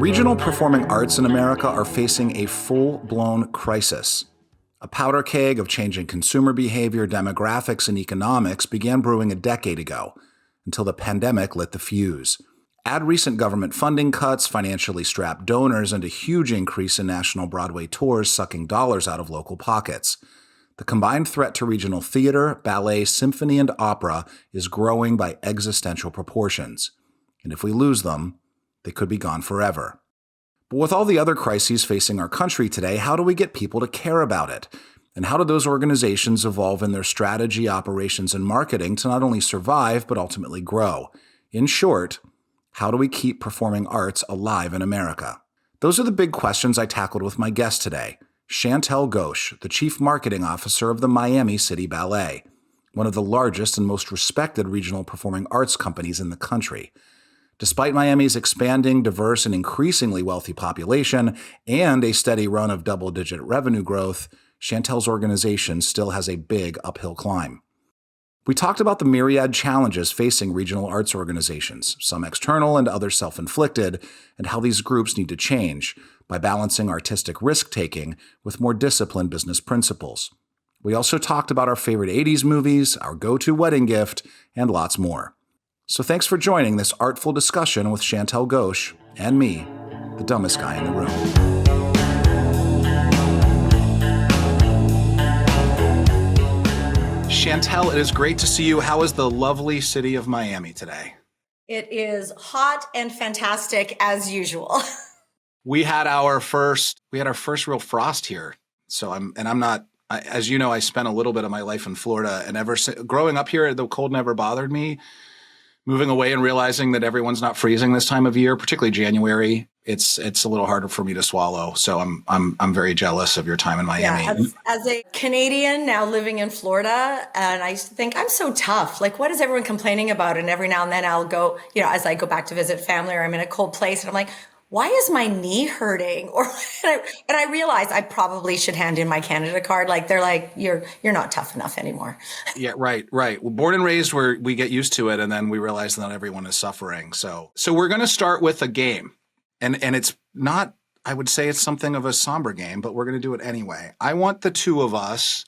Regional performing arts in America are facing a full-blown crisis. A powder keg of changing consumer behavior, demographics, and economics began brewing a decade ago, until the pandemic lit the fuse. Add recent government funding cuts, financially strapped donors, and a huge increase in national Broadway tours sucking dollars out of local pockets. The combined threat to regional theater, ballet, symphony, and opera is growing by existential proportions. And if we lose them, they could be gone forever. But with all the other crises facing our country today, how do we get people to care about it? And how do those organizations evolve in their strategy, operations, and marketing to not only survive, but ultimately grow? In short, how do we keep performing arts alive in America? Those are the big questions I tackled with my guest today, Chantell Ghosh, the Chief Marketing Officer of the Miami City Ballet, one of the largest and most respected regional performing arts companies in the country. Despite Miami's expanding, diverse, and increasingly wealthy population and a steady run of double-digit revenue growth, Chantell's organization still has a big uphill climb. We talked about the myriad challenges facing regional arts organizations, some external and others self-inflicted, and how these groups need to change by balancing artistic risk-taking with more disciplined business principles. We also talked about our favorite 80s movies, our go-to wedding gift, and lots more. So thanks for joining this artful discussion with Chantell Ghosh and me, the dumbest guy in the room. Chantell, it is great to see you. How is the lovely city of Miami today? It is hot and fantastic as usual. We had our first real frost here. So as you know, I spent a little bit of my life in Florida, and growing up here, the cold never bothered me. Moving away and realizing that everyone's not freezing this time of year, particularly January, it's a little harder for me to swallow. So I'm very jealous of your time in Miami. Yeah, as a Canadian now living in Florida, and I think I'm so tough. Like, what is everyone complaining about? And every now and then I'll go, as I go back to visit family or I'm in a cold place, and I'm like, why is my knee hurting? And I realize I probably should hand in my Canada card. Like, they're like, you're not tough enough anymore. Yeah, right. Well, born and raised where we get used to it, and then we realize that not everyone is suffering. So we're going to start with a game, and it's not, I would say it's something of a somber game, but we're going to do it anyway. I want the two of us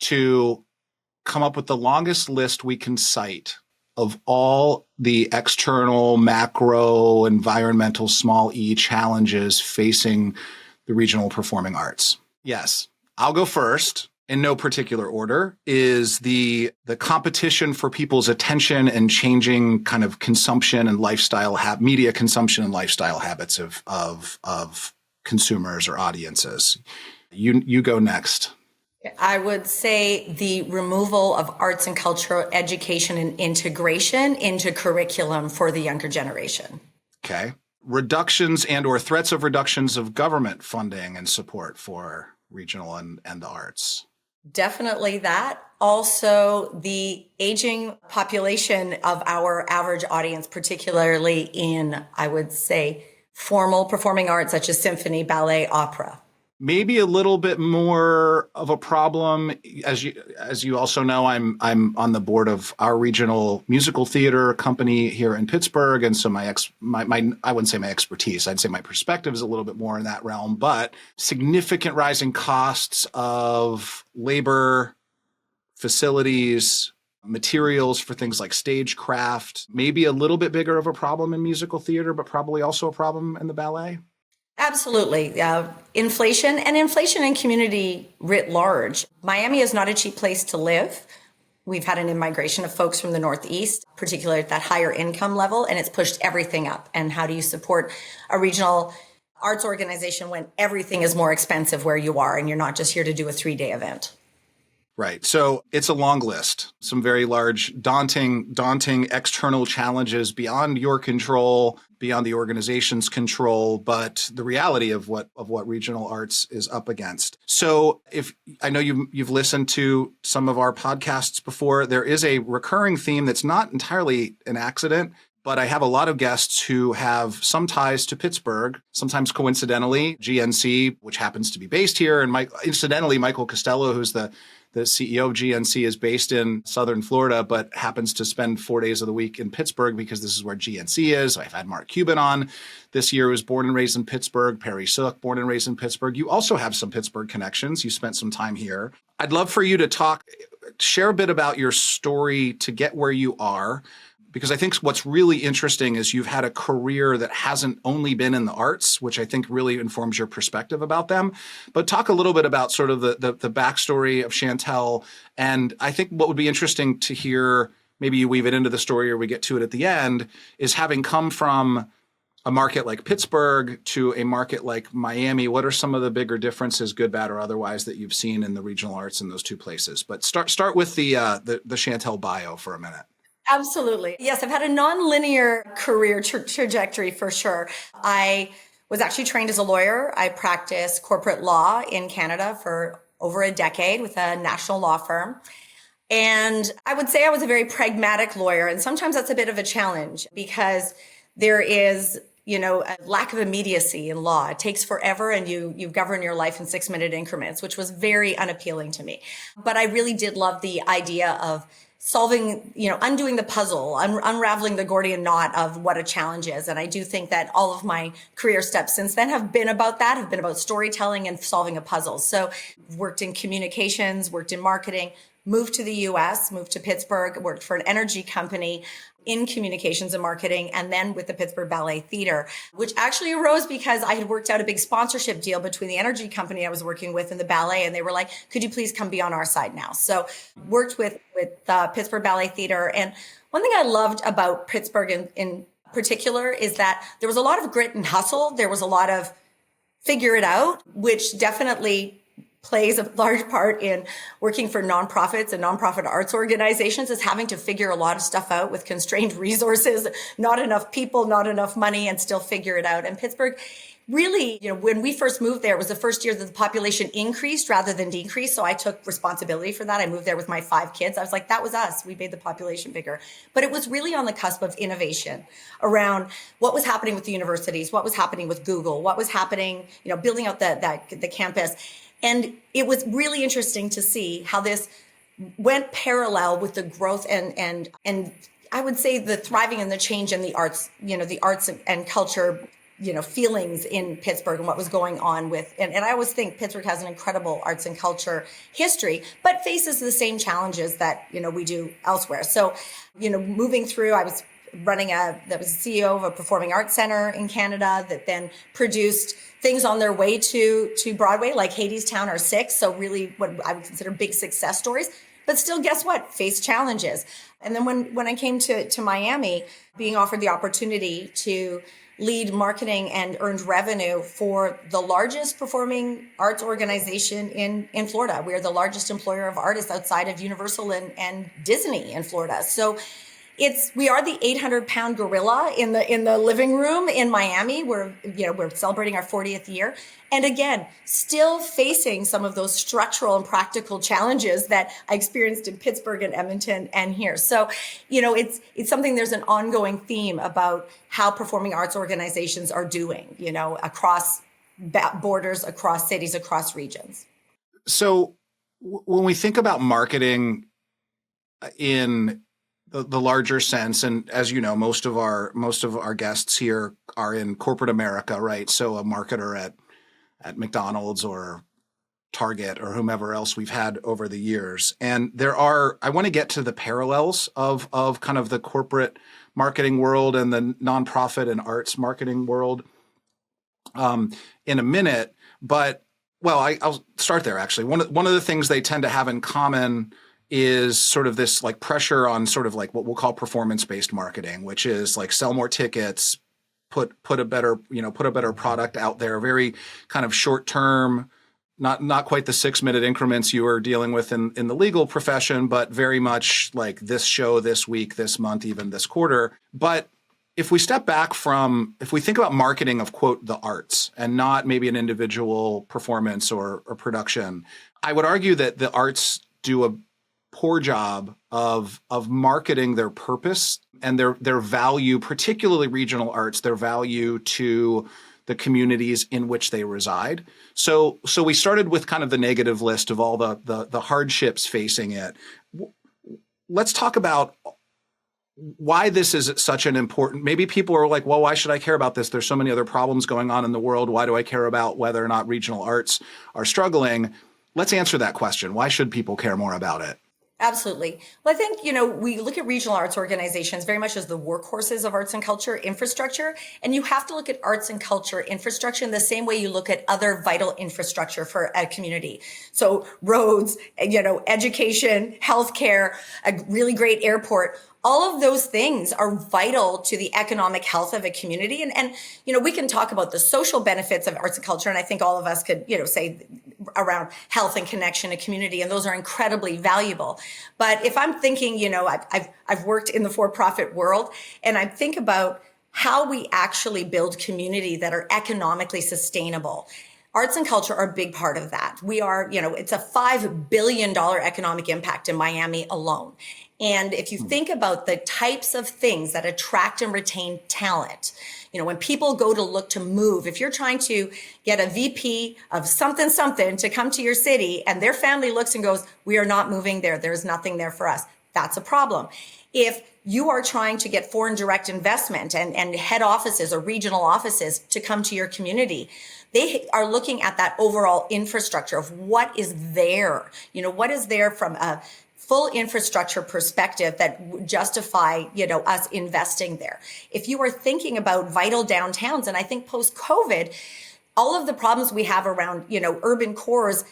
to come up with the longest list we can cite of all the external, macro, environmental, small e challenges facing the regional performing arts. Yes, I'll go first. In no particular order, is the competition for people's attention and changing kind of consumption and lifestyle, media consumption and lifestyle habits of consumers or audiences. You go next. I would say the removal of arts and cultural education and integration into curriculum for the younger generation. Okay. Reductions and or threats of reductions of government funding and support for regional and the arts. Definitely that. Also, the aging population of our average audience, particularly in, I would say, formal performing arts such as symphony, ballet, opera. Maybe a little bit more of a problem, as you also know, I'm on the board of our regional musical theater company here in Pittsburgh, and so my I wouldn't say my expertise, I'd say my perspective is a little bit more in that realm. But significant rising costs of labor, facilities, materials for things like stagecraft, maybe a little bit bigger of a problem in musical theater, but probably also a problem in the ballet. Absolutely. Inflation in community writ large. Miami is not a cheap place to live. We've had an immigration of folks from the Northeast, particularly at that higher income level, and it's pushed everything up. And how do you support a regional arts organization when everything is more expensive where you are and you're not just here to do a 3-day event? Right. So it's a long list, some very large, daunting external challenges beyond your control, beyond the organization's control, but the reality of what regional arts is up against. So if I know you've listened to some of our podcasts before, there is a recurring theme that's not entirely an accident. But I have a lot of guests who have some ties to Pittsburgh, sometimes coincidentally, GNC, which happens to be based here. And incidentally, Michael Costello, who's the the CEO of GNC, is based in Southern Florida, but happens to spend 4 days of the week in Pittsburgh because this is where GNC is. I've had Mark Cuban on this year, who was born and raised in Pittsburgh. Perry Sook, born and raised in Pittsburgh. You also have some Pittsburgh connections. You spent some time here. I'd love for you to share a bit about your story to get where you are, because I think what's really interesting is you've had a career that hasn't only been in the arts, which I think really informs your perspective about them. But talk a little bit about sort of the backstory of Chantell. And I think what would be interesting to hear, maybe you weave it into the story or we get to it at the end, is having come from a market like Pittsburgh to a market like Miami, what are some of the bigger differences, good, bad, or otherwise, that you've seen in the regional arts in those two places? But start with the Chantell bio for a minute. Absolutely. Yes, I've had a nonlinear career trajectory for sure. I was actually trained as a lawyer. I practiced corporate law in Canada for over a decade with a national law firm. And I would say I was a very pragmatic lawyer. And sometimes that's a bit of a challenge because there is, a lack of immediacy in law. It takes forever and you govern your life in 6-minute increments, which was very unappealing to me. But I really did love the idea of solving, undoing the puzzle, unraveling the Gordian knot of what a challenge is. And I do think that all of my career steps since then have been about that, have been about storytelling and solving a puzzle. So worked in communications, worked in marketing, moved to the US, moved to Pittsburgh, worked for an energy company in communications and marketing, and then with the Pittsburgh Ballet Theater, which actually arose because I had worked out a big sponsorship deal between the energy company I was working with and the ballet, and they were like, could you please come be on our side now? So worked with Pittsburgh Ballet Theater. And one thing I loved about Pittsburgh in particular is that there was a lot of grit and hustle. There was a lot of figure it out, which definitely plays a large part in working for nonprofits and nonprofit arts organizations, is having to figure a lot of stuff out with constrained resources, not enough people, not enough money, and still figure it out. And Pittsburgh really, when we first moved there, it was the first year that the population increased rather than decreased. So I took responsibility for that. I moved there with my 5 kids. I was like, that was us. We made the population bigger. But it was really on the cusp of innovation around what was happening with the universities, what was happening with Google, what was happening, building out the campus. And it was really interesting to see how this went parallel with the growth and I would say the thriving and the change in the arts, the arts and culture, feelings in Pittsburgh and what was going on with, and I always think Pittsburgh has an incredible arts and culture history, but faces the same challenges that, we do elsewhere. So, moving through, I was that was the CEO of a performing arts center in Canada that then produced things on their way to Broadway, like Hadestown or Six. So really what I would consider big success stories, but still, guess what? Face challenges. And then when I came to Miami, being offered the opportunity to lead marketing and earned revenue for the largest performing arts organization in Florida. We are the largest employer of artists outside of Universal and Disney in Florida. So we are the 800-pound gorilla in the living room in Miami. We're celebrating our 40th year. And again, still facing some of those structural and practical challenges that I experienced in Pittsburgh and Edmonton and here. So, it's something, there's an ongoing theme about how performing arts organizations are doing, across borders, across cities, across regions. So when we think about marketing in the larger sense, and as you know, most of our guests here are in corporate America, right? So a marketer at McDonald's or Target or whomever else we've had over the years. And I want to get to the parallels of kind of the corporate marketing world and the nonprofit and arts marketing world in a minute. But, well, I'll start there actually. One of the things they tend to have in common is sort of this like pressure on sort of like what we'll call performance-based marketing, which is like sell more tickets, put a better product out there, very kind of short-term, not quite the 6-minute increments you were dealing with in the legal profession, but very much like this show, this week, this month, even this quarter. But if we step back if we think about marketing of, quote, the arts and not maybe an individual performance or production, I would argue that the arts do a poor job of marketing their purpose and their value, particularly regional arts, their value to the communities in which they reside. So we started with kind of the negative list of all the hardships facing it. Let's talk about why this is such an important, maybe people are like, well, why should I care about this? There's so many other problems going on in the world. Why do I care about whether or not regional arts are struggling? Let's answer that question. Why should people care more about it? Absolutely. Well, I think, we look at regional arts organizations very much as the workhorses of arts and culture infrastructure. And you have to look at arts and culture infrastructure in the same way you look at other vital infrastructure for a community. So roads, education, healthcare, a really great airport. All of those things are vital to the economic health of a community. And we can talk about the social benefits of arts and culture. And I think all of us could, say around health and connection, a community, and those are incredibly valuable. But if I'm thinking, I've worked in the for-profit world, and I think about how we actually build community that are economically sustainable. Arts and culture are a big part of that. We are, it's a $5 billion economic impact in Miami alone. And if you think about the types of things that attract and retain talent, when people go to look to move, if you're trying to get a VP of something to come to your city and their family looks and goes, we are not moving there. There's nothing there for us. That's a problem. If you are trying to get foreign direct investment and head offices or regional offices to come to your community, they are looking at that overall infrastructure of what is there, what is there from a full infrastructure perspective that would justify, us investing there. If you are thinking about vital downtowns, and I think post-COVID, all of the problems we have around, urban cores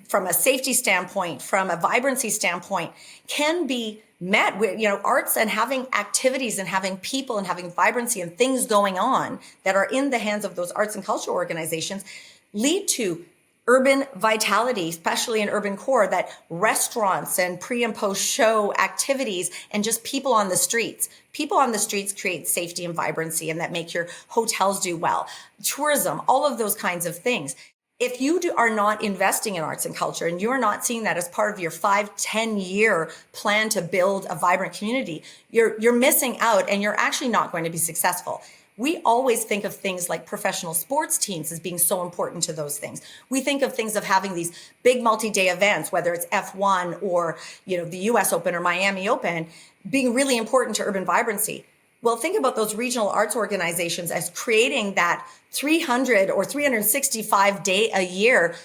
from a safety standpoint, from a vibrancy standpoint, can be met with, arts and having activities and having people and having vibrancy and things going on that are in the hands of those arts and culture organizations lead to urban vitality, especially in urban core, that restaurants and pre and post show activities and just people on the streets. People on the streets create safety and vibrancy, and that make your hotels do well. Tourism, all of those kinds of things. If you are not investing in arts and culture and you're not seeing that as part of your 5-10 year plan to build a vibrant community, you're missing out and you're actually not going to be successful. We always think of things like professional sports teams as being so important to those things. We think of things of having these big multi-day events, whether it's F1 or, the US Open or Miami Open, being really important to urban vibrancy. Well, think about those regional arts organizations as creating that 300 or 365 day a year,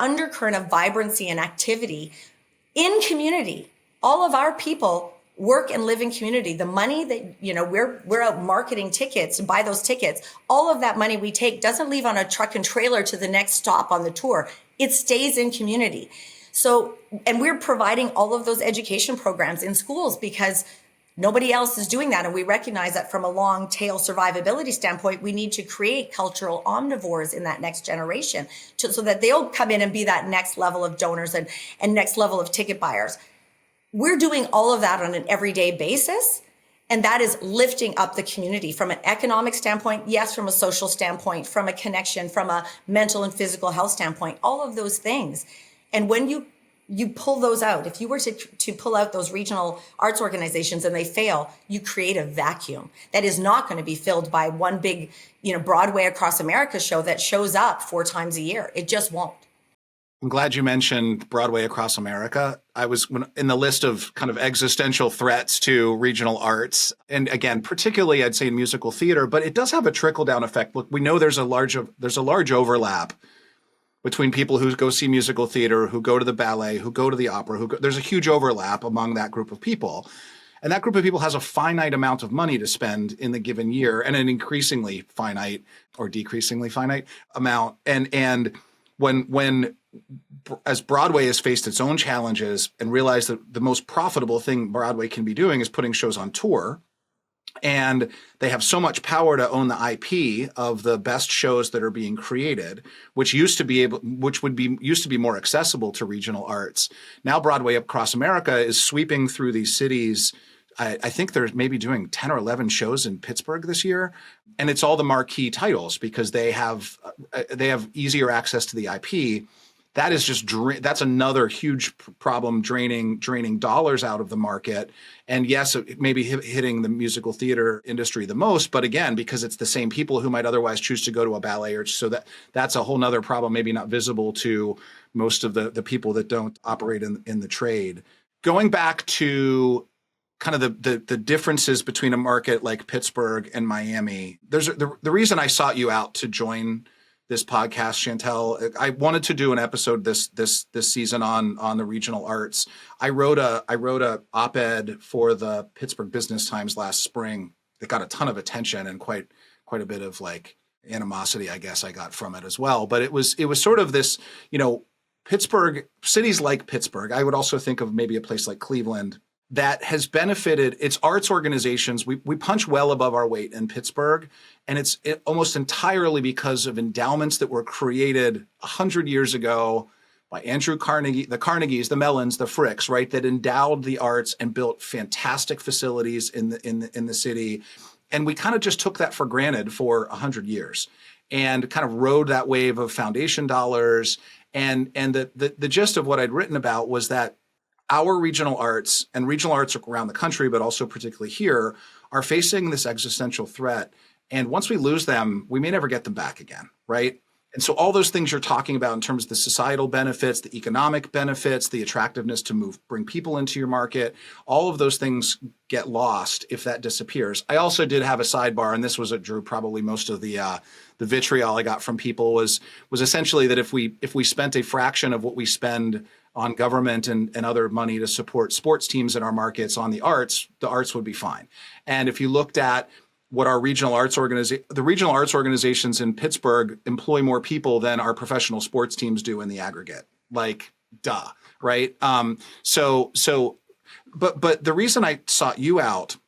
undercurrent of vibrancy and activity in community. All of our people work and live in community. The money that, we're out marketing tickets to buy those tickets. All of that money we take doesn't leave on a truck and trailer to the next stop on the tour. It stays in community. So, and we're providing all of those education programs in schools because nobody else is doing that. And we recognize that from a long tail survivability standpoint, we need to create cultural omnivores in that next generation so that they'll come in and be that next level of donors and next level of ticket buyers. We're doing all of that on an everyday basis. And that is lifting up the community from an economic standpoint. Yes, from a social standpoint, from a connection, from a mental and physical health standpoint, all of those things. And when you pull those out, if you were to pull out those regional arts organizations and they fail, you create a vacuum that is not going to be filled by one big, Broadway Across America show that shows up 4 times a year. It just won't. I'm glad you mentioned Broadway Across America. I was in the list of kind of existential threats to regional arts. And again, particularly I'd say in musical theater, but it does have a trickle down effect. Look, we know there's a large overlap between people who go see musical theater, who go to the ballet, who go to the opera, there's a huge overlap among that group of people. And that group of people has a finite amount of money to spend in the given year and an increasingly finite or decreasingly finite amount. And when as Broadway has faced its own challenges and realized that the most profitable thing Broadway can be doing is putting shows on tour, and they have so much power to own the IP of the best shows that are being created, which used to be more accessible to regional arts. Now Broadway Across America is sweeping through these cities. I think they're maybe doing 10 or 11 shows in Pittsburgh this year. And it's all the marquee titles because they have easier access to the IP. that is just that's another huge problem, draining dollars out of the market. And yes, it may be hitting the musical theater industry the most, but again, because it's the same people who might otherwise choose to go to a ballet, or so that's a whole nother problem, maybe not visible to most of the people that don't operate in the trade. Going back to kind of the differences between a market like Pittsburgh and Miami, there's the reason I sought you out to join this podcast, Chantell. I wanted to do an episode this season on the regional arts. I wrote a op-ed for the Pittsburgh Business Times last spring that got a ton of attention and quite a bit of like animosity, I guess I got from it as well. But it was sort of this, Pittsburgh, cities like Pittsburgh. I would also think of maybe a place like Cleveland that has benefited its arts organizations. We punch well above our weight in Pittsburgh, and it's almost entirely because of endowments that were created 100 years ago by Andrew Carnegie, the Carnegies, the Mellons, the Fricks, right? That endowed the arts and built fantastic facilities in the city, and we kind of just took that for granted for 100 years, and kind of rode that wave of foundation dollars. And the gist of what I'd written about was that our regional arts and regional arts around the country, but also particularly here, are facing this existential threat. And once we lose them, we may never get them back again, right? And so all those things you're talking about in terms of the societal benefits, the economic benefits, the attractiveness to bring people into your market, all of those things get lost if that disappears. I also did have a sidebar, and this was what drew probably most of the vitriol I got from people was essentially that if we spent a fraction of what we spend on government and other money to support sports teams in our markets on the arts would be fine. And if you looked at what our the regional arts organizations in Pittsburgh employ more people than our professional sports teams do in the aggregate. Like, duh, right? But the reason I sought you out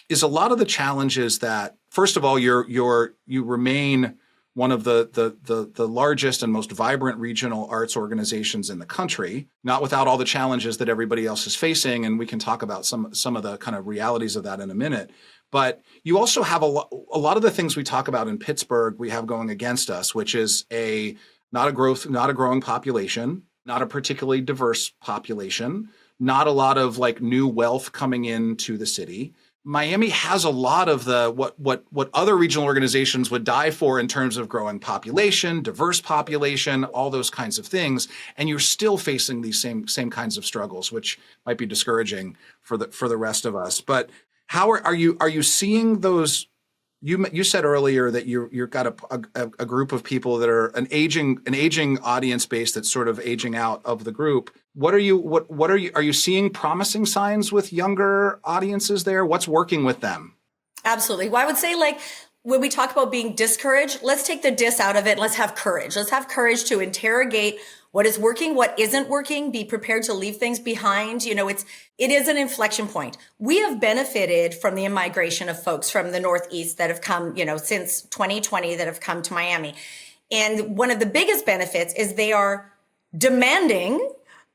is a lot of the challenges that, first of all, you remain one of the largest and most vibrant regional arts organizations in the country, not without all the challenges that everybody else is facing. And we can talk about some of the kind of realities of that in a minute. But you also have a lot of the things we talk about in Pittsburgh we have going against us, which is not a growing population, not a particularly diverse population, not a lot of like new wealth coming into the city. Miami has a lot of the what other regional organizations would die for in terms of growing population, diverse population, all those kinds of things, and you're still facing these same kinds of struggles, which might be discouraging for the rest of us. But how are you seeing those? You said earlier that you've got a group of people that are an aging audience base that's sort of aging out of the group. What are you seeing promising signs with younger audiences there? What's working with them? Absolutely. Well, I would say, like, when we talk about being discouraged, let's take the dis out of it. Let's have courage. Let's have courage to interrogate what is working, what isn't working, be prepared to leave things behind. It is an inflection point. We have benefited from the immigration of folks from the Northeast that have come, since 2020 that have come to Miami. And one of the biggest benefits is they are demanding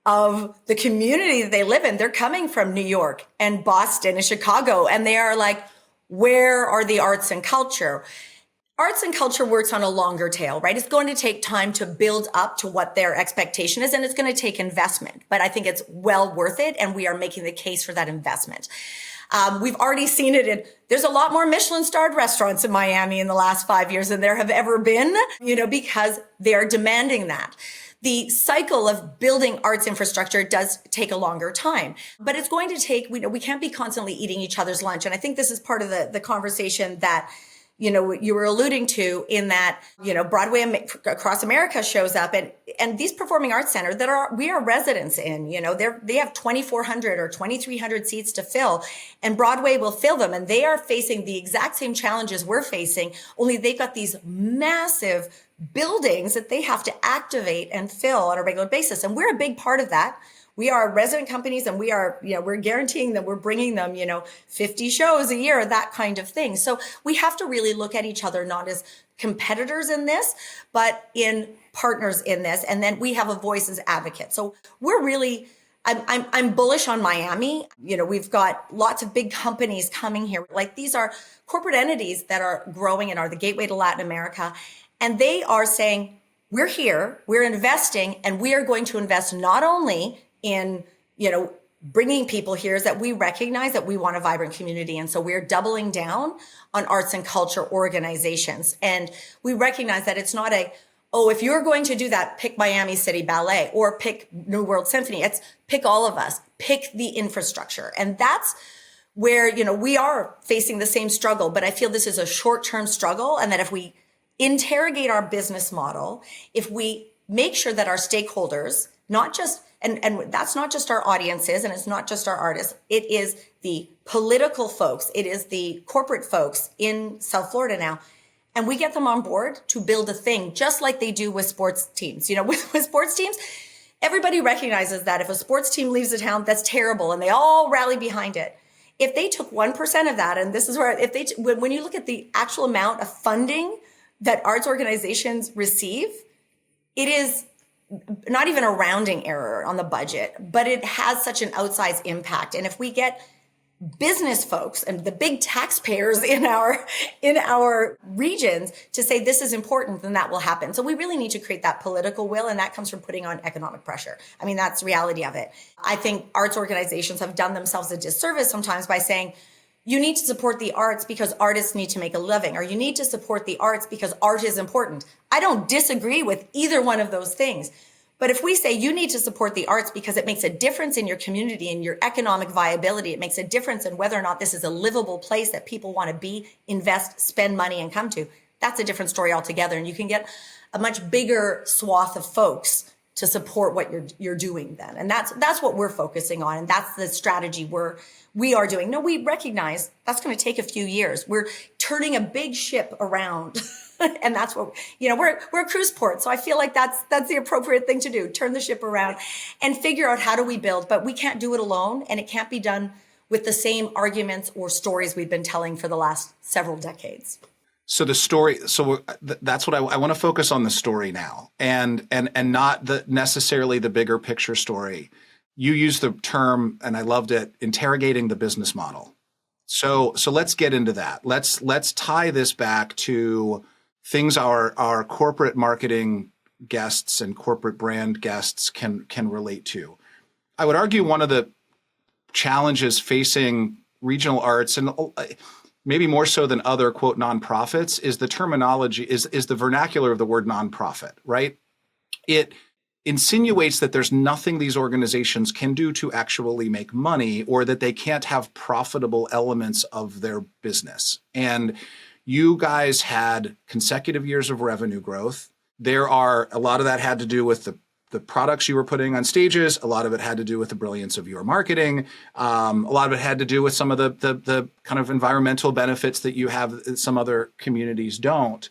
of the community that they live in. They're coming from New York and Boston and Chicago, and they are like, where are the arts and culture? Arts and culture works on a longer tail, right? It's going to take time to build up to what their expectation is, and it's going to take investment. But I think it's well worth it, and we are making the case for that investment. We've already seen it there's a lot more Michelin-starred restaurants in Miami in the last 5 years than there have ever been, because they are demanding that. The cycle of building arts infrastructure does take a longer time, but it's going to take, we can't be constantly eating each other's lunch. And I think this is part of the conversation that, you were alluding to, in that, Broadway across America shows up, and these performing arts centers we are residents in, they have 2,400 or 2,300 seats to fill, and Broadway will fill them. And they are facing the exact same challenges we're facing, only they've got these massive buildings that they have to activate and fill on a regular basis. And we're a big part of that. We are resident companies, and we are, we're guaranteeing that we're bringing them, 50 shows a year, that kind of thing. So we have to really look at each other, not as competitors in this, but in partners in this. And then we have a voice as advocates. So we're really, I'm bullish on Miami. We've got lots of big companies coming here. Like, these are corporate entities that are growing and are the gateway to Latin America. And they are saying, we're here, we're investing, and we are going to invest not only in, bringing people here, is that we recognize that we want a vibrant community. And so we're doubling down on arts and culture organizations. And we recognize that it's not if you're going to do that, pick Miami City Ballet or pick New World Symphony. It's pick all of us, pick the infrastructure. And that's where, we are facing the same struggle, but I feel this is a short-term struggle. And that if we interrogate our business model, if we make sure that our stakeholders, not just, and that's not just our audiences and it's not just our artists, it is the political folks, it is the corporate folks in South Florida now, and we get them on board to build a thing just like they do with sports teams. With sports teams, everybody recognizes that if a sports team leaves a town, that's terrible and they all rally behind it. If they took 1% of that, and this is where, when you look at the actual amount of funding that arts organizations receive, it is not even a rounding error on the budget, but it has such an outsized impact. And if we get business folks and the big taxpayers in our regions to say this is important, then that will happen. So we really need to create that political will, and that comes from putting on economic pressure. I mean, that's the reality of it. I think arts organizations have done themselves a disservice sometimes by saying, you need to support the arts because artists need to make a living, or you need to support the arts because art is important. I don't disagree with either one of those things. But if we say you need to support the arts because it makes a difference in your community and your economic viability, it makes a difference in whether or not this is a livable place that people want to be, invest, spend money and come to, that's a different story altogether. And you can get a much bigger swath of folks to support what you're doing then. And that's what we're focusing on. And that's the strategy we are doing. No, we recognize that's going to take a few years. We're turning a big ship around. And that's what, we're a cruise port. So I feel like that's the appropriate thing to do. Turn the ship around and figure out how do we build, but we can't do it alone. And it can't be done with the same arguments or stories we've been telling for the last several decades. So the story, that's what I want to focus on, the story now, and not necessarily the bigger picture story. You used the term, and I loved it, interrogating the business model. So let's get into that. Let's tie this back to things our corporate marketing guests and corporate brand guests can relate to. I would argue one of the challenges facing regional arts, and maybe more so than other, quote, nonprofits, is the terminology, is the vernacular of the word nonprofit, right? It insinuates that there's nothing these organizations can do to actually make money, or that they can't have profitable elements of their business. And you guys had consecutive years of revenue growth. A lot of that had to do with the products you were putting on stages. A lot of it had to do with the brilliance of your marketing. A lot of it had to do with some of the kind of environmental benefits that you have that some other communities don't.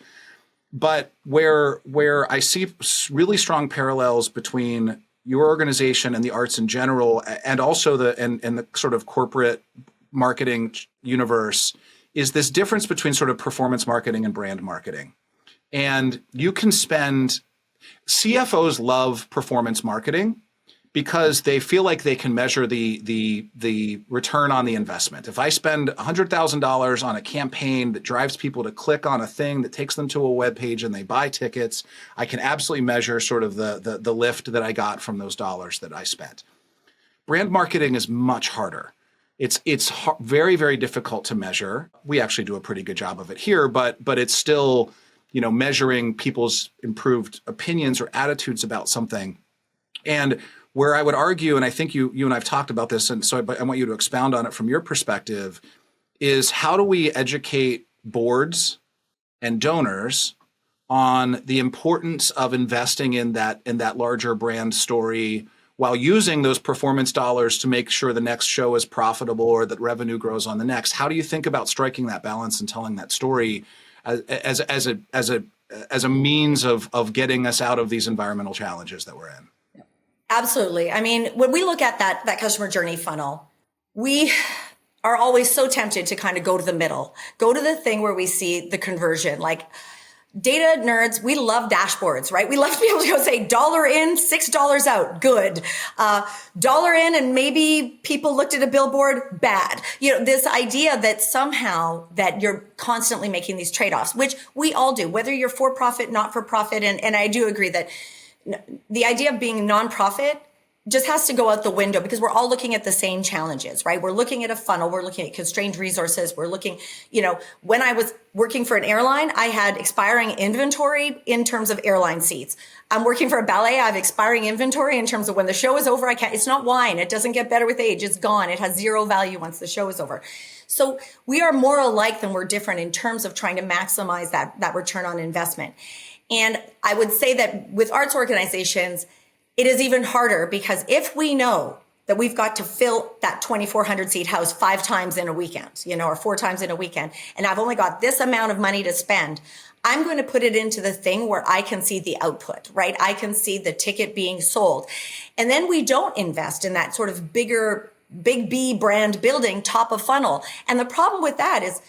But where I see really strong parallels between your organization and the arts in general, and also the sort of corporate marketing universe, is this difference between sort of performance marketing and brand marketing. And you can CFOs love performance marketing because they feel like they can measure the return on the investment. If I spend $100,000 on a campaign that drives people to click on a thing that takes them to a web page and they buy tickets, I can absolutely measure sort of the lift that I got from those dollars that I spent. Brand marketing is much harder. It's very, very difficult to measure. We actually do a pretty good job of it here, but it's still, measuring people's improved opinions or attitudes about something. And where I would argue, and I think you and I've talked about this, and so I want you to expound on it from your perspective, is how do we educate boards and donors on the importance of investing in that larger brand story, while using those performance dollars to make sure the next show is profitable or that revenue grows on the next? How do you think about striking that balance and telling that story as a means of getting us out of these environmental challenges that we're in? Absolutely. I mean, when we look at that customer journey funnel, we are always so tempted to kind of go to the middle, go to the thing where we see the conversion. Like, Data nerds, we love dashboards, right? We love to be able to go say dollar in, $6 out, good. Dollar in, and maybe people looked at a billboard, bad. This idea that somehow that you're constantly making these trade-offs, which we all do, whether you're for profit, not for profit. And I do agree that the idea of being nonprofit just has to go out the window because we're all looking at the same challenges, right? We're looking at a funnel. We're looking at constrained resources. We're looking, when I was working for an airline, I had expiring inventory in terms of airline seats. I'm working for a ballet. I have expiring inventory in terms of when the show is over. It's not wine. It doesn't get better with age. It's gone. It has zero value once the show is over. So we are more alike than we're different in terms of trying to maximize that return on investment. And I would say that with arts organizations, it is even harder because if we know that we've got to fill that 2,400 seat house 5 times in a weekend, or 4 times in a weekend, and I've only got this amount of money to spend, I'm going to put it into the thing where I can see the output, right? I can see the ticket being sold. And then we don't invest in that sort of big B brand building top of funnel. And the problem with that is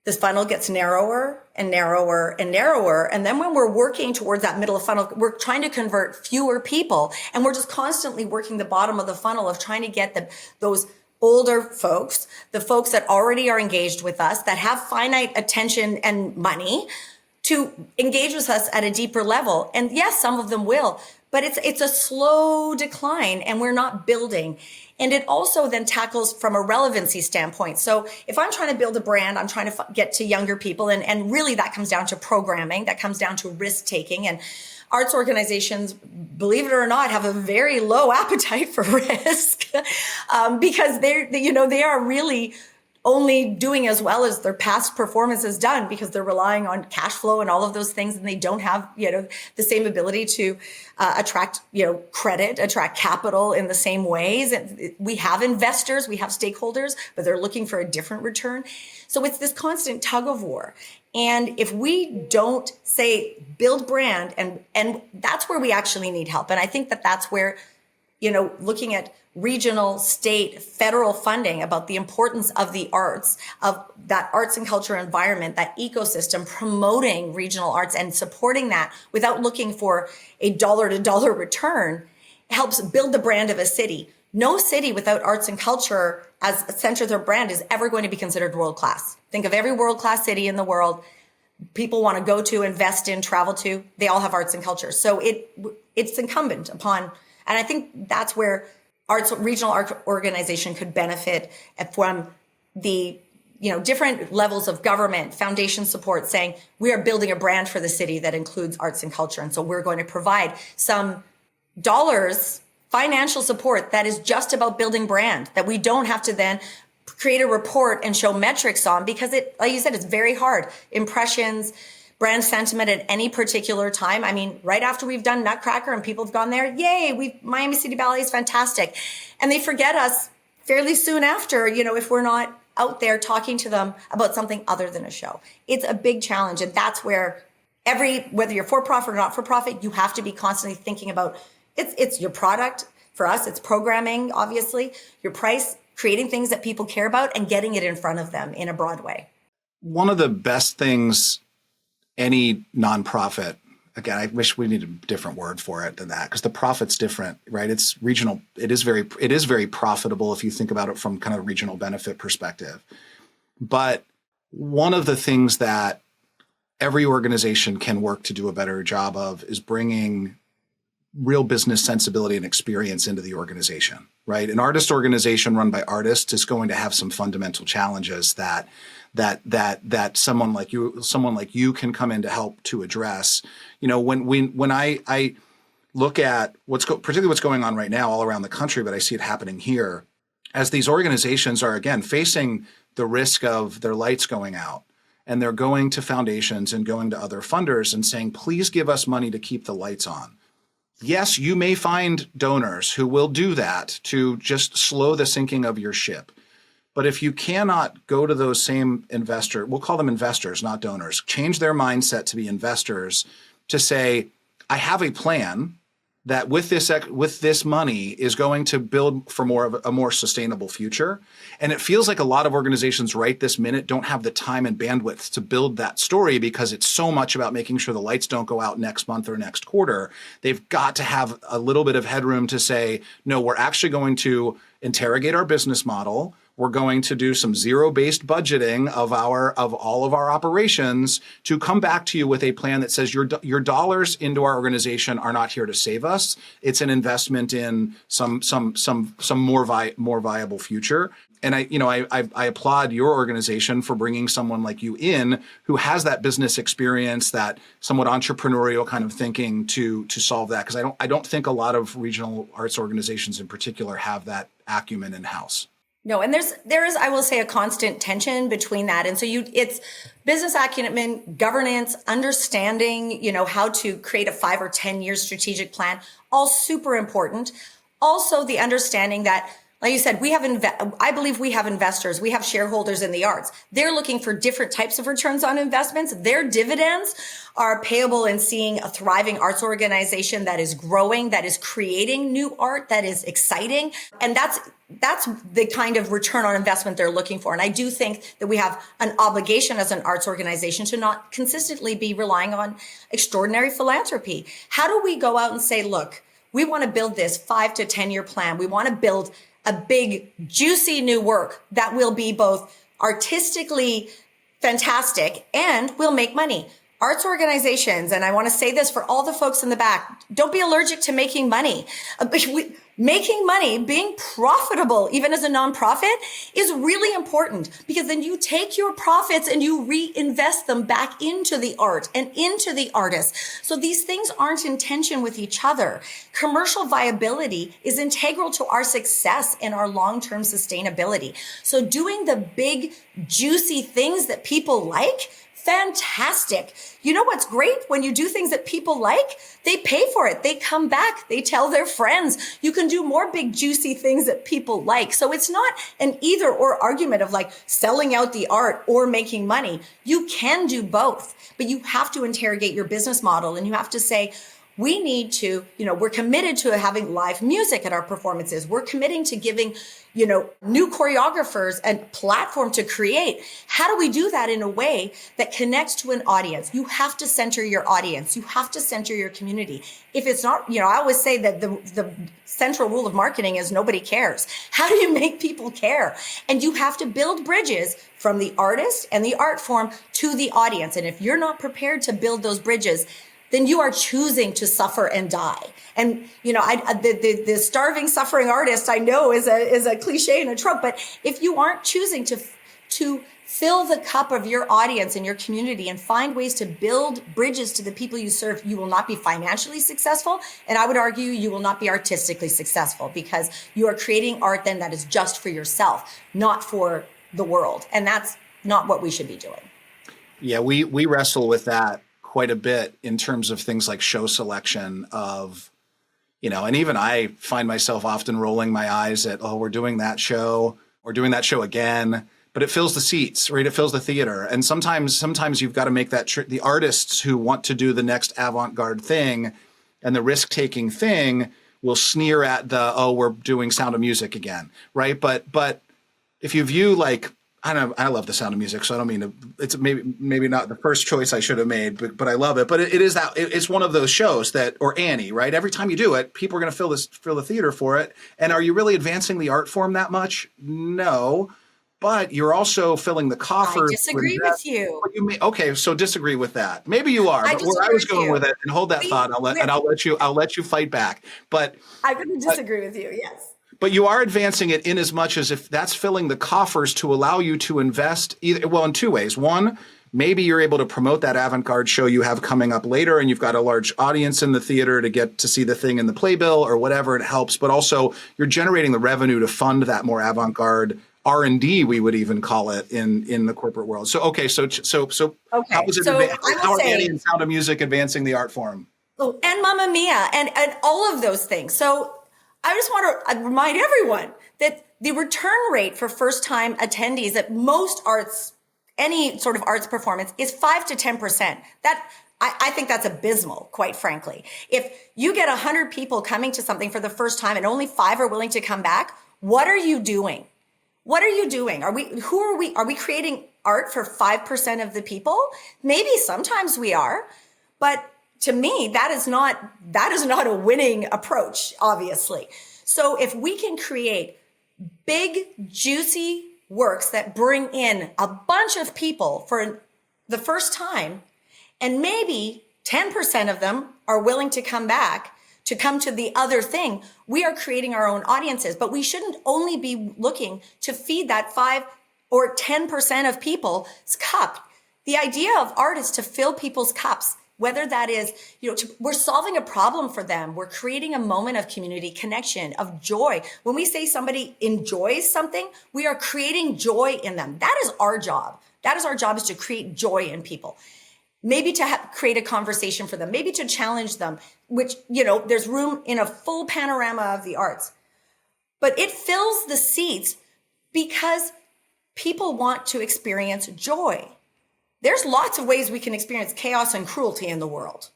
this funnel gets narrower and narrower and narrower. And then when we're working towards that middle of funnel, we're trying to convert fewer people. And we're just constantly working the bottom of the funnel of trying to get those older folks, the folks that already are engaged with us, that have finite attention and money, to engage with us at a deeper level. And yes, some of them will, but it's a slow decline and we're not building. And it also then tackles from a relevancy standpoint. So if I'm trying to build a brand, I'm trying to get to younger people. And really that comes down to programming, that comes down to risk taking. And arts organizations, believe it or not, have a very low appetite for risk because they are really only doing as well as their past performance has done because they're relying on cash flow and all of those things. And they don't have, the same ability to attract, credit, attract capital in the same ways. And we have investors, we have stakeholders, but they're looking for a different return. So it's this constant tug of war. And if we don't say build brand, and that's where we actually need help. And I think that's where, looking at regional, state, federal funding about the importance of the arts, of that arts and culture environment, that ecosystem, promoting regional arts and supporting that without looking for a dollar-to-dollar return helps build the brand of a city. No city without arts and culture as a center of their brand is ever going to be considered world-class. Think of every world-class city in the world people want to go to, invest in, travel to. They all have arts and culture. So it's incumbent upon, and I think that's where regional art organization could benefit from the different levels of government, foundation support, saying we are building a brand for the city that includes arts and culture. And so we're going to provide some dollars, financial support that is just about building brand, that we don't have to then create a report and show metrics on, because like you said, it's very hard. Impressions, brand sentiment at any particular time. I mean, right after we've done Nutcracker and people have gone there, yay, Miami City Ballet is fantastic. And they forget us fairly soon after, if we're not out there talking to them about something other than a show. It's a big challenge. And that's where whether you're for profit or not for profit, you have to be constantly thinking about it's your product. For us, it's programming, obviously, your price, creating things that people care about and getting it in front of them in a broad way. One of the best things any nonprofit, again, I wish we needed a different word for it than that, because the profit's different, right? It's regional. It is very profitable if you think about it from kind of a regional benefit perspective. But one of the things that every organization can work to do a better job of is bringing real business sensibility and experience into the organization, right? An artist organization run by artists is going to have some fundamental challenges that someone like you can come in to help to address. When I look at particularly what's going on right now all around the country, but I see it happening here, as these organizations are again facing the risk of their lights going out, and they're going to foundations and going to other funders and saying, please give us money to keep the lights on. Yes, you may find donors who will do that to just slow the sinking of your ship. But if you cannot go to those same investors, we'll call them investors, not donors, change their mindset to be investors, to say, I have a plan that with this money is going to build for a more sustainable future. And it feels like a lot of organizations right this minute don't have the time and bandwidth to build that story because it's so much about making sure the lights don't go out next month or next quarter. They've got to have a little bit of headroom to say, no, we're actually going to interrogate our business model. We're going to do some zero-based budgeting of all of our operations to come back to you with a plan that says your dollars into our organization are not here to save us. It's an investment in some more viable future. And I applaud your organization for bringing someone like you in who has that business experience, that somewhat entrepreneurial kind of thinking to solve that. Because I don't think a lot of regional arts organizations in particular have that acumen in-house. No, and there is, I will say, a constant tension between that. And so it's business acumen, governance, understanding, how to create a 5 or 10 year strategic plan, all super important. Also, the understanding that, like you said, I believe we have investors, we have shareholders in the arts. They're looking for different types of returns on investments. Their dividends are payable in seeing a thriving arts organization that is growing, that is creating new art, that is exciting. And that's the kind of return on investment they're looking for. And I do think that we have an obligation as an arts organization to not consistently be relying on extraordinary philanthropy. How do we go out and say, look, we want to build this 5 to 10 year plan. We want to build a big, juicy new work that will be both artistically fantastic and will make money. Arts organizations, and I want to say this for all the folks in the back, don't be allergic to making money. Making money, being profitable, even as a nonprofit, is really important because then you take your profits and you reinvest them back into the art and into the artists. So these things aren't in tension with each other. Commercial viability is integral to our success and our long-term sustainability. So doing the big, juicy things that people like, fantastic. You know what's great? When you do things that people like, they pay for it. They come back. They tell their friends. You can do more big, juicy things that people like. So it's not an either or argument of like selling out the art or making money. You can do both, but you have to interrogate your business model and you have to say, we need to, we're committed to having live music at our performances. We're committing to giving, new choreographers a platform to create. How do we do that in a way that connects to an audience? You have to center your audience. You have to center your community. If it's not, I always say that the central rule of marketing is nobody cares. How do you make people care? And you have to build bridges from the artist and the art form to the audience. And if you're not prepared to build those bridges, then you are choosing to suffer and die. And, the starving, suffering artist, I know is a cliche and a trope, but if you aren't choosing to fill the cup of your audience and your community and find ways to build bridges to the people you serve, you will not be financially successful. And I would argue you will not be artistically successful because you are creating art then that is just for yourself, not for the world. And that's not what we should be doing. Yeah, we wrestle with that quite a bit in terms of things like show selection of, and even I find myself often rolling my eyes at, we're doing that show again, but it fills the seats, right? It fills the theater. And sometimes you've got to make that the artists who want to do the next avant-garde thing and the risk-taking thing will sneer at we're doing Sound of Music again, right? But if you view I love the Sound of Music, so I don't mean to, it's maybe not the first choice I should have made, but I love it. But it's one of those shows or Annie, right? Every time you do it, people are going to fill the theater for it. And are you really advancing the art form that much? No, but you're also filling the coffers. I disagree with you. Okay, so disagree with that. Maybe you are, but where I was going with it, and hold that thought, I'll let you fight back. But I'm going to disagree with you. Yes. But you are advancing it in as much as if that's filling the coffers to allow you to invest in two ways. One, maybe you're able to promote that avant-garde show you have coming up later and you've got a large audience in the theater to get to see the thing in the playbill or whatever, it helps. But also you're generating the revenue to fund that more avant-garde R&D, we would even call it in the corporate world. So, okay. So how are Annie and Sound of Music advancing the art form? Oh, and Mamma Mia and all of those things. So I just want to remind everyone that the return rate for first-time attendees at most arts, any sort of arts performance, is 5 to 10%. That I think that's abysmal, quite frankly. If you get 100 people coming to something for the first time and only 5 are willing to come back, what are you doing? What are you doing? Are we creating art for 5% of the people? Maybe sometimes we are, but to me, that is not a winning approach, obviously. So if we can create big, juicy works that bring in a bunch of people for the first time, and maybe 10% of them are willing to come back to come to the other thing, we are creating our own audiences. But we shouldn't only be looking to feed that 5 or 10% of people's cup. The idea of art is to fill people's cups, whether that is, we're solving a problem for them. We're creating a moment of community connection, of joy. When we say somebody enjoys something, we are creating joy in them. That is our job. That is our job, is to create joy in people. Maybe to create a conversation for them, maybe to challenge them, which, there's room in a full panorama of the arts. But it fills the seats because people want to experience joy. There's lots of ways we can experience chaos and cruelty in the world.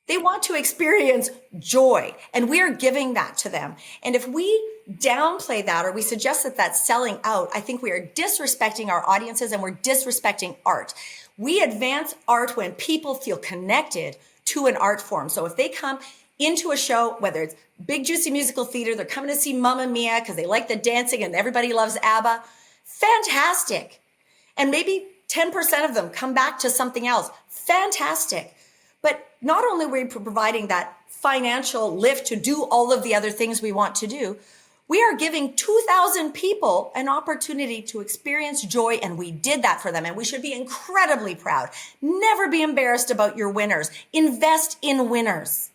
They want to experience joy, and we are giving that to them. And if we downplay that, or we suggest that that's selling out, I think we are disrespecting our audiences and we're disrespecting art. We advance art when people feel connected to an art form. So if they come into a show, whether it's big, juicy musical theater, they're coming to see Mamma Mia because they like the dancing and everybody loves ABBA, fantastic. And maybe 10% of them come back to something else, fantastic. But not only are we providing that financial lift to do all of the other things we want to do, we are giving 2,000 people an opportunity to experience joy, and we did that for them. And we should be incredibly proud. Never be embarrassed about your winners. Invest in winners.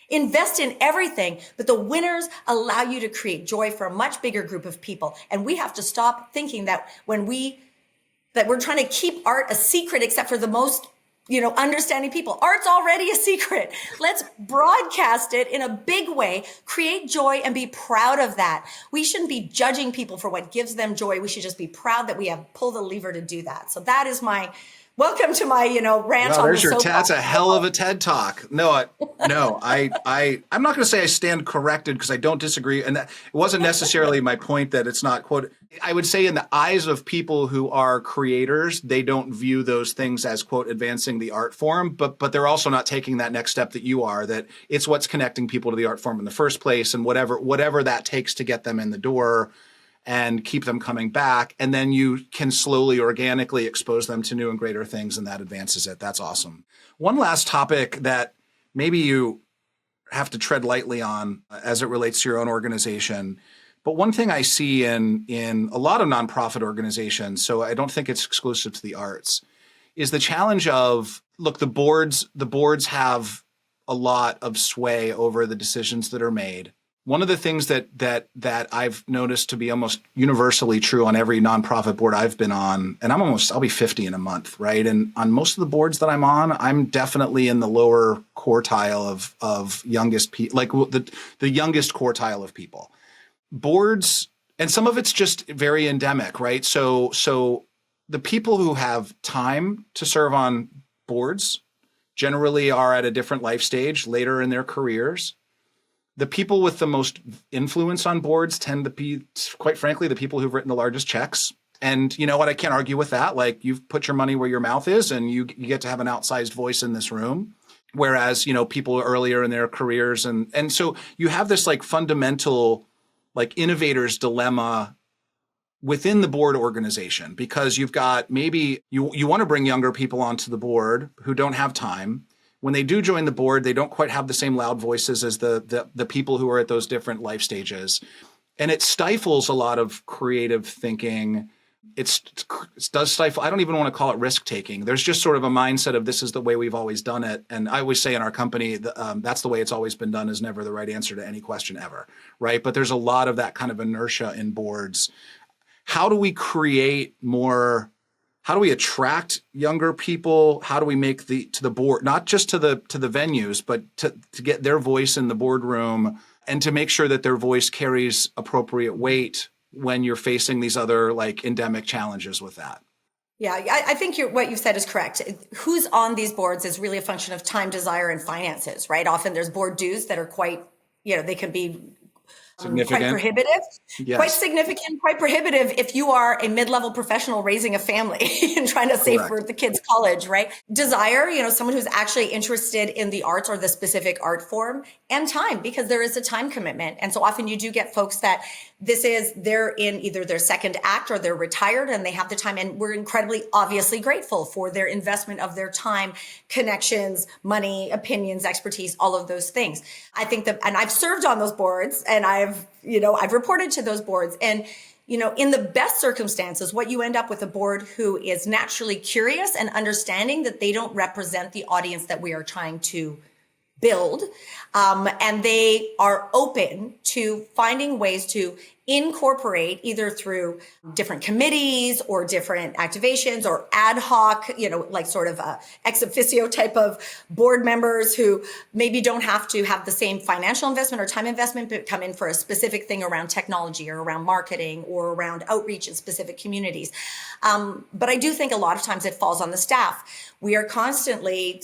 Invest in everything, but the winners allow you to create joy for a much bigger group of people. And we have to stop thinking that that we're trying to keep art a secret except for the most understanding people. Art's already a secret. Let's broadcast it in a big way, create joy, and be proud of that. We shouldn't be judging people for what gives them joy. We should just be proud that we have pulled the lever to do that. So that is my welcome to my, rant on the soapbox. That's a hell of a TED Talk. I'm not going to say I stand corrected because I don't disagree. And that it wasn't necessarily my point that it's not quote. I would say in the eyes of people who are creators, they don't view those things as quote advancing the art form, but they're also not taking that next step that you are, that it's what's connecting people to the art form in the first place, and whatever that takes to get them in the door and keep them coming back. And then you can slowly, organically expose them to new and greater things, and that advances it. That's awesome. One last topic that maybe you have to tread lightly on as it relates to your own organization. But one thing I see in a lot of nonprofit organizations, so I don't think it's exclusive to the arts, is the challenge of, look, the boards have a lot of sway over the decisions that are made. One of the things that I've noticed to be almost universally true on every nonprofit board I've been on, and I'll be 50 in a month, right? And on most of the boards that I'm on, I'm definitely in the lower quartile of youngest people, like the youngest quartile of people. Boards, and some of it's just very endemic, right? So the people who have time to serve on boards generally are at a different life stage later in their careers. The people with the most influence on boards tend to be, quite frankly, the people who've written the largest checks. And you know what? I can't argue with that. Like, you've put your money where your mouth is, and you get to have an outsized voice in this room. Whereas, people earlier in their careers. And so you have this like fundamental, like, innovator's dilemma within the board organization, because you've got, maybe you want to bring younger people onto the board who don't have time. When they do join the board, they don't quite have the same loud voices as the people who are at those different life stages. And it stifles a lot of creative thinking. It does stifle, I don't even want to call it risk taking. There's just sort of a mindset of, this is the way we've always done it. And I always say in our company, that's the way it's always been done is never the right answer to any question ever, right? But there's a lot of that kind of inertia in boards. How do we create more? How do we attract younger people? How do we make to the board, not just to the venues, but to get their voice in the boardroom, and to make sure that their voice carries appropriate weight when you're facing these other like endemic challenges with that? Yeah, I think what you've said is correct. Who's on these boards is really a function of time, desire, and finances, right? Often there's board dues that are quite, they can be quite Significant. prohibitive, quite Yes. significant, quite prohibitive if you are a mid-level professional raising a family and trying to save for Correct. the kids' college, right? Desire, someone who's actually interested in the arts or the specific art form, and time, because there is a time commitment. And so often you do get folks that they're in either their second act or they're retired and they have the time. And we're incredibly obviously grateful for their investment of their time, connections, money, opinions, expertise, all of those things. I think that, and I've served on those boards and I've reported to those boards. And, in the best circumstances, what you end up with a board who is naturally curious and understanding that they don't represent the audience that we are trying to build. And they are open to finding ways to incorporate either through different committees or different activations or ad hoc, like sort of ex officio type of board members who maybe don't have to have the same financial investment or time investment, but come in for a specific thing around technology or around marketing or around outreach in specific communities. But I do think a lot of times it falls on the staff. We are constantly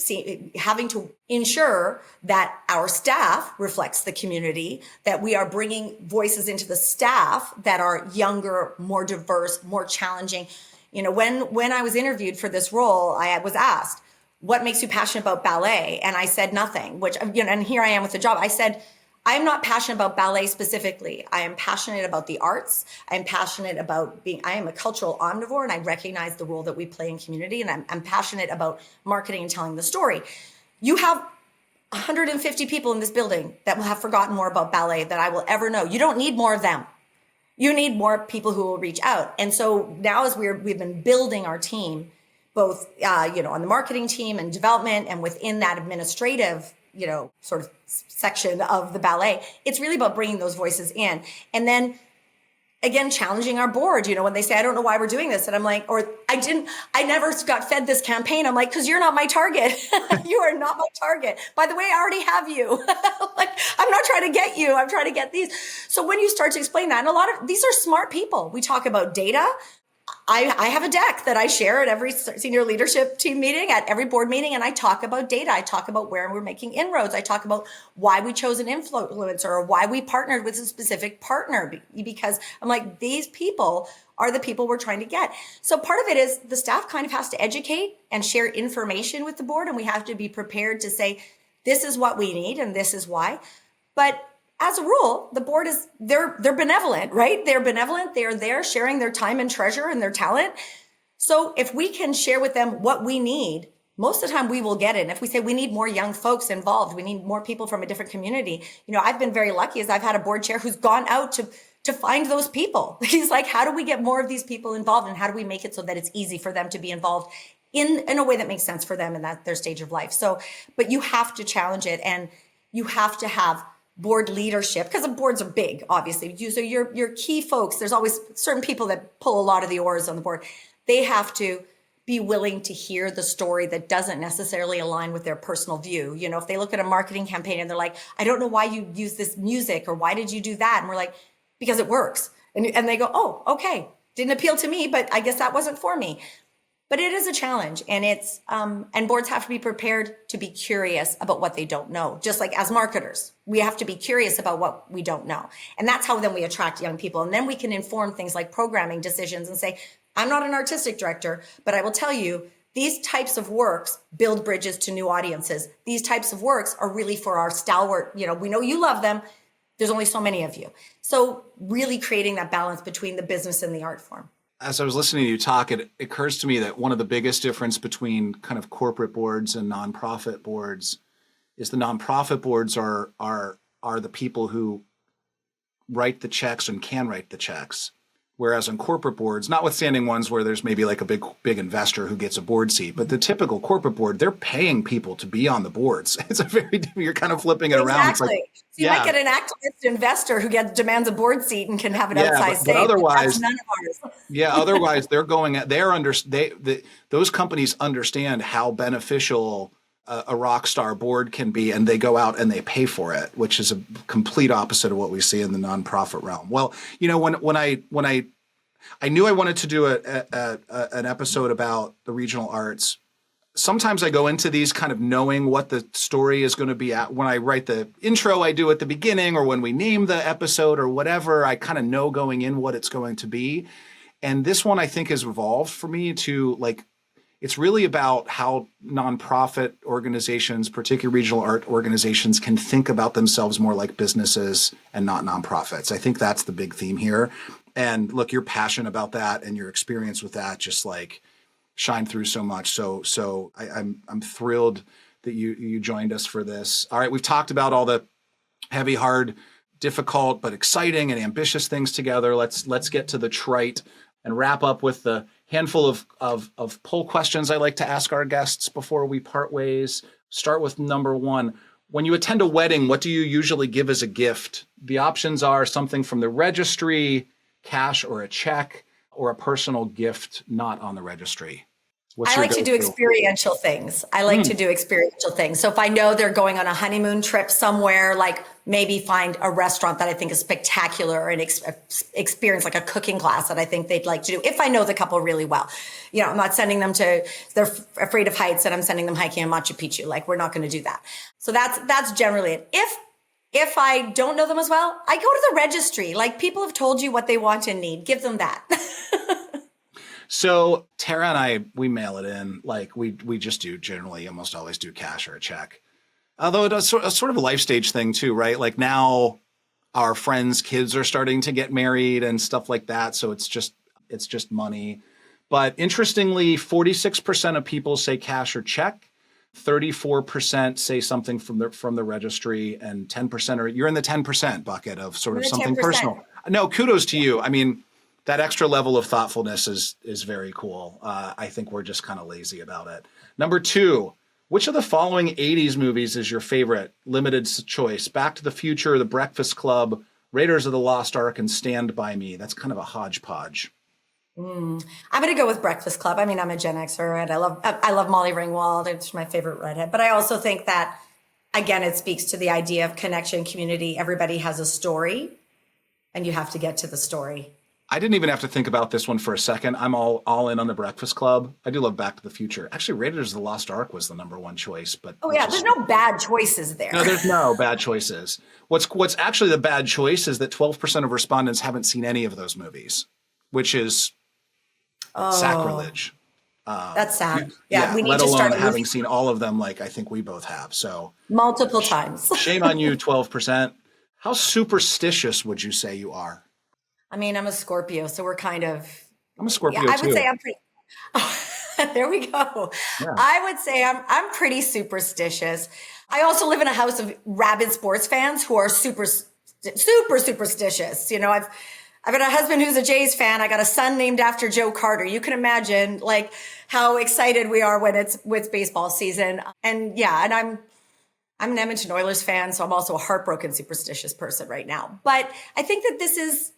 having to ensure that our staff reflects the community, that we are bringing voices into the staff that are younger, more diverse, more challenging. When I was interviewed for this role, I was asked, what makes you passionate about ballet? And I said nothing, which, and here I am with the job. I said, I'm not passionate about ballet specifically. I am passionate about the arts. I'm passionate about I am a cultural omnivore and I recognize the role that we play in community. And I'm passionate about marketing and telling the story. You have 150 people in this building that will have forgotten more about ballet than I will ever know. You don't need more of them. You need more people who will reach out. And so now as we've been building our team, both, on the marketing team and development and within that administrative sort of section of the ballet, it's really about bringing those voices in. And then again, challenging our board, when they say, I don't know why we're doing this. And I'm like, or I never got fed this campaign. I'm like, cause you're not my target. You are not my target. By the way, I already have you. Like, I'm not trying to get you. I'm trying to get these. So when you start to explain that, and a lot of these are smart people. We talk about data. I have a deck that I share at every senior leadership team meeting, at every board meeting, and I talk about data. I talk about where we're making inroads. I talk about why we chose an influencer or why we partnered with a specific partner, because I'm like, these people are the people we're trying to get. So part of it is the staff kind of has to educate and share information with the board, and we have to be prepared to say, this is what we need and this is why. But as a rule, the board they're benevolent, right? They're benevolent. They're there sharing their time and treasure and their talent. So if we can share with them what we need, most of the time we will get it. And if we say we need more young folks involved, we need more people from a different community. I've been very lucky as I've had a board chair who's gone out to find those people. He's like, how do we get more of these people involved? And how do we make it so that it's easy for them to be involved in a way that makes sense for them in their stage of life? So, but you have to challenge it, and you have to have board leadership, because the boards are big, obviously. So your key folks, there's always certain people that pull a lot of the oars on the board. They have to be willing to hear the story that doesn't necessarily align with their personal view. If they look at a marketing campaign and they're like, I don't know why you use this music, or why did you do that? And we're like, because it works. And they go, oh, okay. Didn't appeal to me, but I guess that wasn't for me. But it is a challenge, and and boards have to be prepared to be curious about what they don't know. Just like as marketers, we have to be curious about what we don't know. And that's how then we attract young people. And then we can inform things like programming decisions and say, I'm not an artistic director, but I will tell you, these types of works build bridges to new audiences. These types of works are really for our stalwart, we know you love them. There's only so many of you. So really creating that balance between the business and the art form. As I was listening to you talk, it occurs to me that one of the biggest difference between kind of corporate boards and nonprofit boards is the nonprofit boards are the people who write the checks and can write the checks. Whereas on corporate boards, notwithstanding ones where there's maybe like a big investor who gets a board seat, but the typical corporate board, they're paying people to be on the boards. It's you're kind of flipping it around. Exactly. It's like, so you might get an activist investor who demands a board seat and can have an outsized say. But otherwise, that's none of ours. Otherwise those companies understand how beneficial a rock star board can be, and they go out and they pay for it, which is a complete opposite of what we see in the nonprofit realm. Well, when I I knew I wanted to do an episode about the regional arts. Sometimes I go into these kind of knowing what the story is going to be at. When I write the intro, I do at the beginning, or when we name the episode or whatever, I kind of know going in what it's going to be. And this one, I think, has evolved for me to like, it's really about how nonprofit organizations, particularly regional art organizations, can think about themselves more like businesses and not nonprofits. I think that's the big theme here. And look, your passion about that and your experience with that just like shine through so much. So I'm thrilled that you joined us for this. All right, we've talked about all the heavy, hard, difficult, but exciting and ambitious things together. Let's get to the trite and wrap up with the handful of poll questions I like to ask our guests before we part ways. Start with number one. When you attend a wedding, what do you usually give as a gift? The options are something from the registry, cash or a check, or a personal gift not on the registry. I like to do experiential things. So if I know they're going on a honeymoon trip somewhere, like maybe find a restaurant that I think is spectacular and experience like a cooking class that I think they'd like to do. If I know the couple really well, you know, I'm not sending them they're afraid of heights and I'm sending them hiking in Machu Picchu. Like we're not going to do that. So that's generally it. If I don't know them as well, I go to the registry. Like people have told you what they want and need. Give them that. So Tara and I, we mail it in. Like we just do generally almost always do cash or a check. Although it's sort of a life stage thing too, right? Like now our friends' kids are starting to get married and stuff like that. So it's just money. But interestingly, 46% of people say cash or check. 34% say something from the registry, and 10% you're in the 10% bucket of sort of something 10%. Personal. No, kudos to you. I mean, that extra level of thoughtfulness is very cool. I think we're just kind of lazy about it. Number two, which of the following 80s movies is your favorite? Limited choice. Back to the Future, The Breakfast Club, Raiders of the Lost Ark, and Stand By Me. That's kind of a hodgepodge. I'm going to go with Breakfast Club. I mean, I'm a Gen Xer and I love Molly Ringwald. It's my favorite redhead. But I also think that, again, it speaks to the idea of connection, community. Everybody has a story and you have to get to the story. I didn't even have to think about this one for a second. I'm all in on The Breakfast Club. I do love Back to the Future. Actually, Raiders of the Lost Ark was the number one choice. But there's no bad choices there. No, there's no bad choices. What's actually the bad choice is that 12% of respondents haven't seen any of those movies, which is sacrilege. That's sad. Yeah, we need let to alone start having seen all of them like I think we both have. So multiple times. Shame on you, 12%. How superstitious would you say you are? I mean, I'm a Scorpio, so we're kind of. I'm a Scorpio too. I would say I'm pretty. Oh, there we go. Yeah. I would say I'm pretty superstitious. I also live in a house of rabid sports fans who are super superstitious. You know, I've got a husband who's a Jays fan. I got a son named after Joe Carter. You can imagine like how excited we are when it's with baseball season. And I'm an Edmonton Oilers fan, so I'm also a heartbroken superstitious person right now. But I think that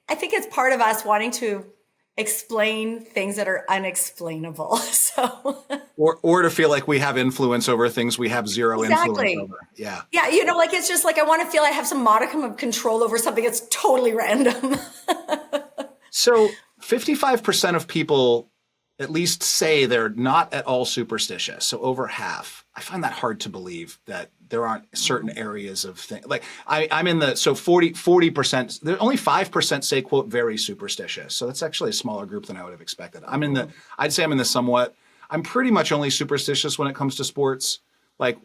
I think it's part of us wanting to explain things that are unexplainable. So, or to feel like we have influence over things we have zero influence over. Yeah. Yeah. You know, like, it's just like, I want to feel I have some modicum of control over something that's totally random. So 55% of people at least say they're not at all superstitious. So over half. I find that hard to believe that there aren't certain areas of things. Like I'm in the, so 40%, there only 5% say, quote, very superstitious. So that's actually a smaller group than I would have expected. I'd say I'm in the somewhat, I'm pretty much only superstitious when it comes to sports. Like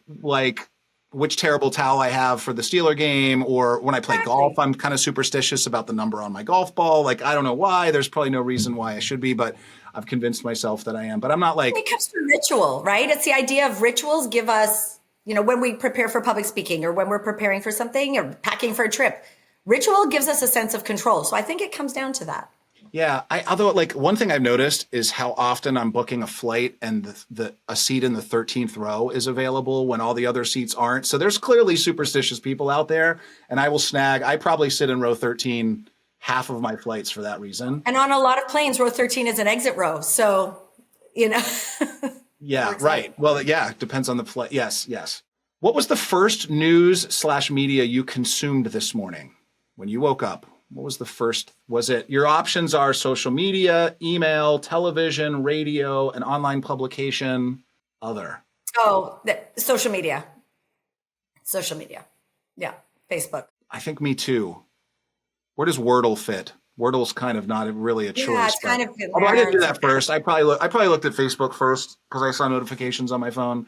which terrible towel I have for the Steeler game, or when I play golf, I'm kind of superstitious about the number on my golf ball. Like, I don't know why. There's probably no reason why I should be, but I've convinced myself that I am. But I'm not like... It comes to ritual, right? It's the idea of rituals give us, you know, when we prepare for public speaking or when we're preparing for something or packing for a trip, ritual gives us a sense of control. So I think it comes down to that. Yeah. Although like one thing I've noticed is how often I'm booking a flight and a seat in the 13th row is available when all the other seats aren't. So there's clearly superstitious people out there, and I probably sit in row 13 half of my flights for that reason. And on a lot of planes, row 13 is an exit row. So, you know. Yeah, right. Well, yeah, it depends on the flight. Yes. What was the first news/media you consumed this morning when you woke up? What was the first? Was it your options are social media, email, television, radio, and online publication, other? Oh, social media. Social media. Yeah. Facebook. I think me too. Where does Wordle fit? Wordle's kind of not really a choice. Yeah, it's kind of although I didn't do that first. I probably looked at Facebook first because I saw notifications on my phone.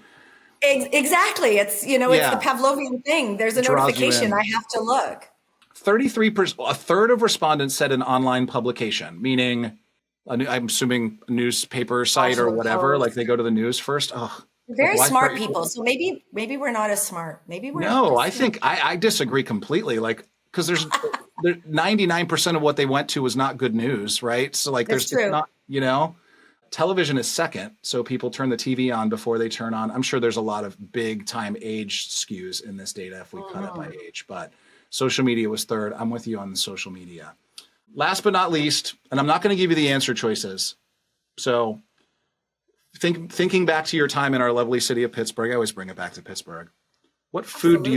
Exactly. It's, it's the Pavlovian thing. There's a notification. I have to look. 33%, a third of respondents said an online publication, meaning I'm assuming a newspaper site or whatever, like they go to the news first. Oh, very smart people. So maybe we're not as smart. Maybe we're No, I think I disagree completely. Like, because there's 99% of what they went to was not good news, right? So like there's not, television is second. So people turn the TV on before they turn on. I'm sure there's a lot of big time age skews in this data if we cut it by age, but social media was third. I'm with you on the social media. Last but not least, and I'm not going to give you the answer choices. So thinking back to your time in our lovely city of Pittsburgh, I always bring it back to Pittsburgh. What food do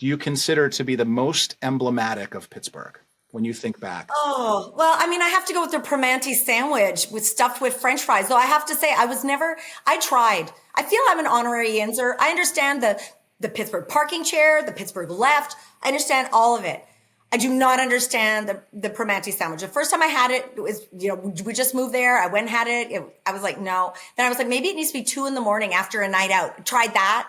you consider to be the most emblematic of Pittsburgh when you think back? Oh, well, I mean, I have to go with the Primanti sandwich stuffed with French fries. Though I have to say, I tried. I feel I'm an honorary Yinzer. I understand the Pittsburgh parking chair, the Pittsburgh left. I understand all of it. I do not understand the Primanti sandwich. The first time I had it was, we just moved there. I went and had it. I was like, no. Then I was like, maybe it needs to be 2 a.m. after a night out. Tried that.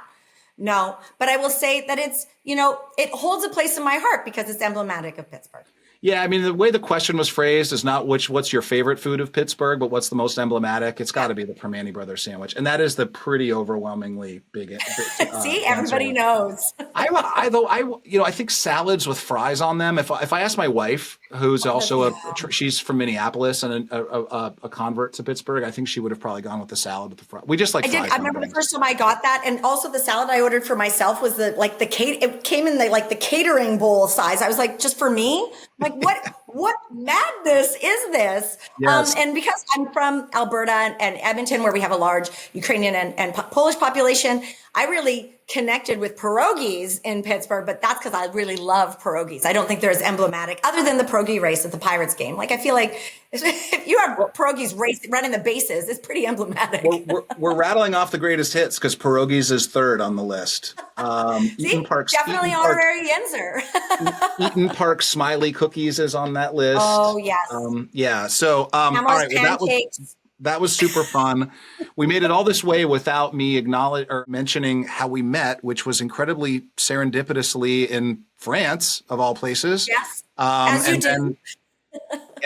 No. But I will say that it's, it holds a place in my heart because it's emblematic of Pittsburgh. Yeah, I mean, the way the question was phrased is not what's your favorite food of Pittsburgh, but what's the most emblematic. It's got to be the Primanti Brothers sandwich. And that is the pretty overwhelmingly big See, everybody knows. I think salads with fries on them. If I ask my wife, who's also she's from Minneapolis and a convert to Pittsburgh, I think she would have probably gone with the salad with the fries. We just like fries. I remember the first time I got that, and also the salad I ordered for myself was it came in the catering bowl size. I was like, just for me? Like, what madness is this? Yes. And because I'm from Alberta and Edmonton, where we have a large Ukrainian and Polish population, I really connected with pierogies in Pittsburgh, but that's because I really love pierogies. I don't think they're as emblematic other than the pierogi race at the Pirates game. Like, I feel like if you have pierogies running the bases, it's pretty emblematic. We're rattling off the greatest hits because pierogies is third on the list. See, definitely honorary Yinzer. Eaton Park Smiley Cookies is on that list. Oh, yes. Yeah. So, all right. That was super fun. We made it all this way without me mentioning how we met, which was incredibly serendipitously in France, of all places. Yes, as you do.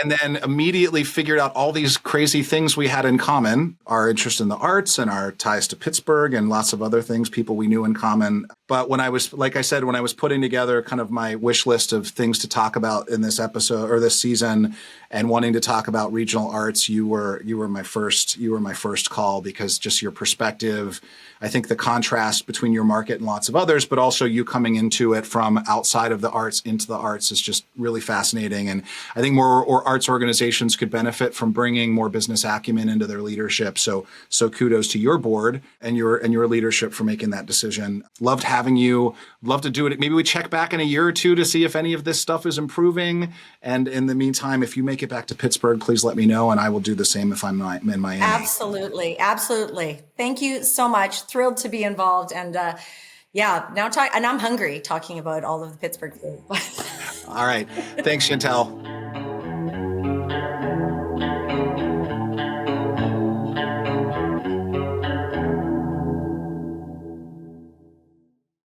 And then immediately figured out all these crazy things we had in common, our interest in the arts and our ties to Pittsburgh and lots of other things, people we knew in common. But when I was putting together kind of my wish list of things to talk about in this episode or this season and wanting to talk about regional arts, you were my first call because just your perspective, I think the contrast between your market and lots of others, but also you coming into it from outside of the arts into the arts is just really fascinating. And I think more arts organizations could benefit from bringing more business acumen into their leadership. So kudos to your board and your leadership for making that decision. Loved having you. Love to do it. Maybe we check back in a year or two to see if any of this stuff is improving. And in the meantime, if you make it back to Pittsburgh, please let me know, and I will do the same if I'm in Miami. Absolutely. Thank you so much. Thrilled to be involved. And and I'm hungry talking about all of the Pittsburgh food. All right. Thanks, Chantell.